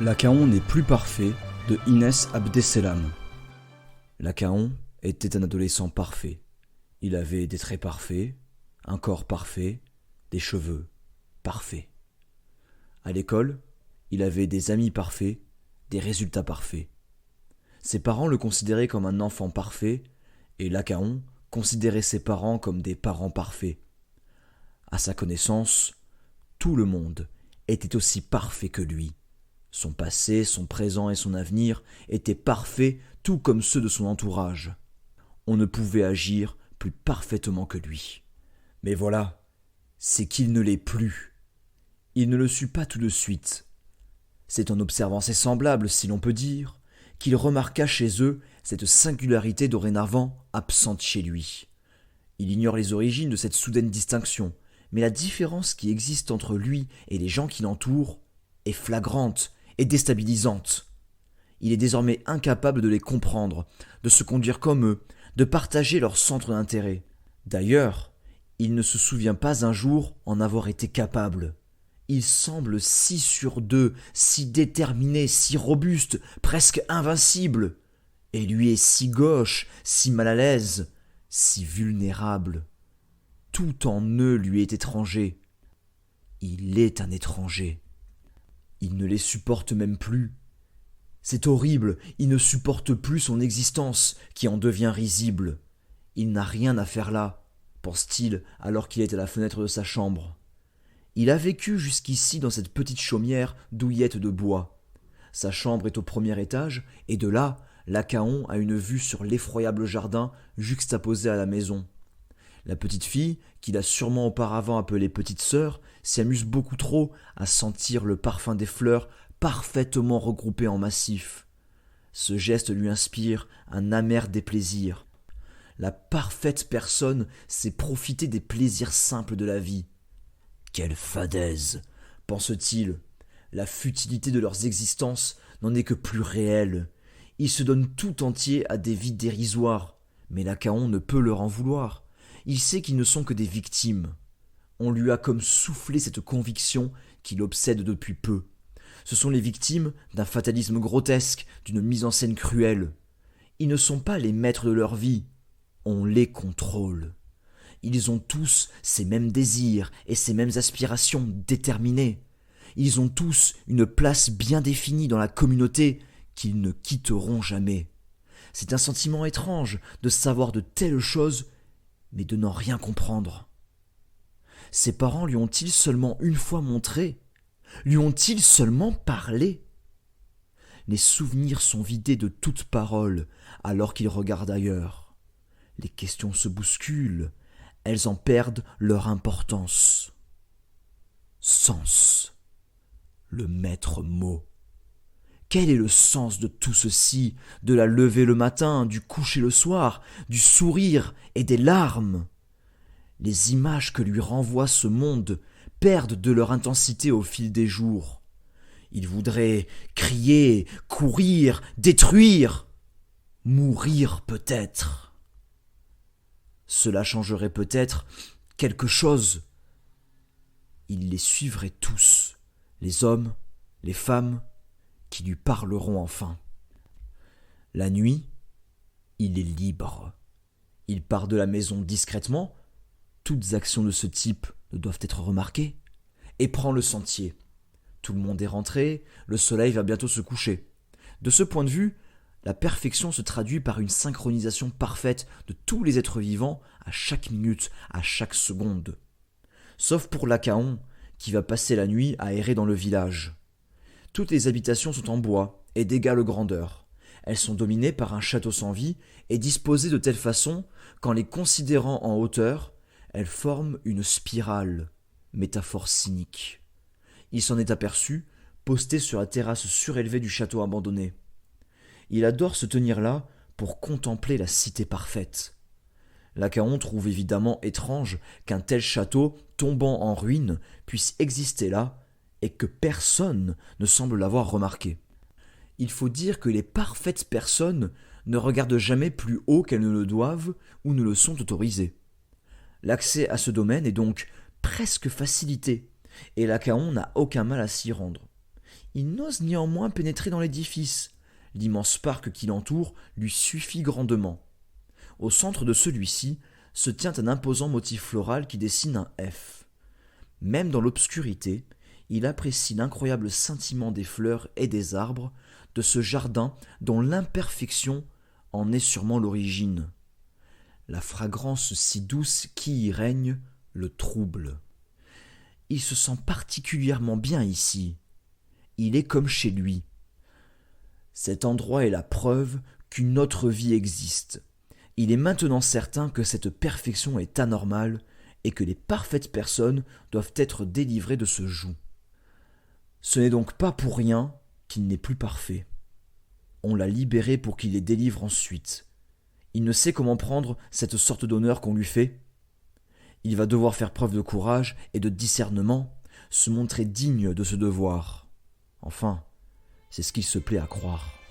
Lacaon n'est plus parfait de Inès Abdesselam. Lacaon était un adolescent parfait. Il avait des traits parfaits, un corps parfait, des cheveux parfaits. À l'école, il avait des amis parfaits, des résultats parfaits. Ses parents le considéraient comme un enfant parfait et Lacaon considérait ses parents comme des parents parfaits. À sa connaissance, tout le monde était aussi parfait que lui. Son passé, son présent et son avenir étaient parfaits tout comme ceux de son entourage. On ne pouvait agir plus parfaitement que lui. Mais voilà, c'est qu'il ne l'est plus. Il ne le sut pas tout de suite. C'est en observant ses semblables, si l'on peut dire, qu'il remarqua chez eux cette singularité dorénavant absente chez lui. Il ignore les origines de cette soudaine distinction, mais la différence qui existe entre lui et les gens qui l'entourent est flagrante et déstabilisante. Il est désormais incapable de les comprendre, de se conduire comme eux, de partager leur centre d'intérêt. D'ailleurs, il ne se souvient pas un jour en avoir été capable. Il semble si sûr d'eux, si déterminé, si robuste, presque invincible. Et lui est si gauche, si mal à l'aise, si vulnérable. Tout en eux lui est étranger. Il est un étranger. Il ne les supporte même plus. C'est horrible, il ne supporte plus son existence, qui en devient risible. Il n'a rien à faire là, pense-t-il alors qu'il est à la fenêtre de sa chambre. Il a vécu jusqu'ici dans cette petite chaumière douillette de bois. Sa chambre est au premier étage, et de là, Lacaon a une vue sur l'effroyable jardin juxtaposé à la maison. La petite fille, qu'il a sûrement auparavant appelée petite sœur, s'y amuse beaucoup trop à sentir le parfum des fleurs parfaitement regroupées en massif. Ce geste lui inspire un amer déplaisir. La parfaite personne sait profiter des plaisirs simples de la vie. Quelle fadaise, pense-t-il. La futilité de leurs existences n'en est que plus réelle. Ils se donnent tout entier à des vies dérisoires, mais Lacaon ne peut leur en vouloir. Il sait qu'ils ne sont que des victimes. On lui a comme soufflé cette conviction qui l'obsède depuis peu. Ce sont les victimes d'un fatalisme grotesque, d'une mise en scène cruelle. Ils ne sont pas les maîtres de leur vie, on les contrôle. Ils ont tous ces mêmes désirs et ces mêmes aspirations déterminées. Ils ont tous une place bien définie dans la communauté qu'ils ne quitteront jamais. C'est un sentiment étrange de savoir de telles choses, mais de n'en rien comprendre. Ses parents lui ont-ils seulement une fois montré? Lui ont-ils seulement parlé? Les souvenirs sont vidés de toute parole alors qu'il regarde ailleurs. Les questions se bousculent, elles en perdent leur importance. Sens, le maître mot. Quel est le sens de tout ceci, de la levée le matin, du coucher le soir, du sourire et des larmes? Les images que lui renvoie ce monde perdent de leur intensité au fil des jours. Il voudrait crier, courir, détruire, mourir peut-être. Cela changerait peut-être quelque chose. Il les suivrait tous, les hommes, les femmes, qui lui parleront enfin. La nuit, il est libre. Il part de la maison discrètement, toutes actions de ce type ne doivent être remarquées, et prend le sentier. Tout le monde est rentré, le soleil va bientôt se coucher. De ce point de vue, la perfection se traduit par une synchronisation parfaite de tous les êtres vivants à chaque minute, à chaque seconde. Sauf pour Lacaon, qui va passer la nuit à errer dans le village. Toutes les habitations sont en bois et d'égale grandeur. Elles sont dominées par un château sans vie et disposées de telle façon qu'en les considérant en hauteur, elles forment une spirale, métaphore cynique. Il s'en est aperçu, posté sur la terrasse surélevée du château abandonné. Il adore se tenir là pour contempler la cité parfaite. Lacaon trouve évidemment étrange qu'un tel château, tombant en ruine, puisse exister là, et que personne ne semble l'avoir remarqué. Il faut dire que les parfaites personnes ne regardent jamais plus haut qu'elles ne le doivent ou ne le sont autorisées. L'accès à ce domaine est donc presque facilité, et Lacaon n'a aucun mal à s'y rendre. Il n'ose néanmoins pénétrer dans l'édifice. L'immense parc qui l'entoure lui suffit grandement. Au centre de celui-ci se tient un imposant motif floral qui dessine un F. Même dans l'obscurité, il apprécie l'incroyable scintillement des fleurs et des arbres de ce jardin dont l'imperfection en est sûrement l'origine. La fragrance si douce qui y règne le trouble. Il se sent particulièrement bien ici. Il est comme chez lui. Cet endroit est la preuve qu'une autre vie existe. Il est maintenant certain que cette perfection est anormale et que les parfaites personnes doivent être délivrées de ce joug. Ce n'est donc pas pour rien qu'il n'est plus parfait. On l'a libéré pour qu'il les délivre ensuite. Il ne sait comment prendre cette sorte d'honneur qu'on lui fait. Il va devoir faire preuve de courage et de discernement, se montrer digne de ce devoir. Enfin, c'est ce qu'il se plaît à croire.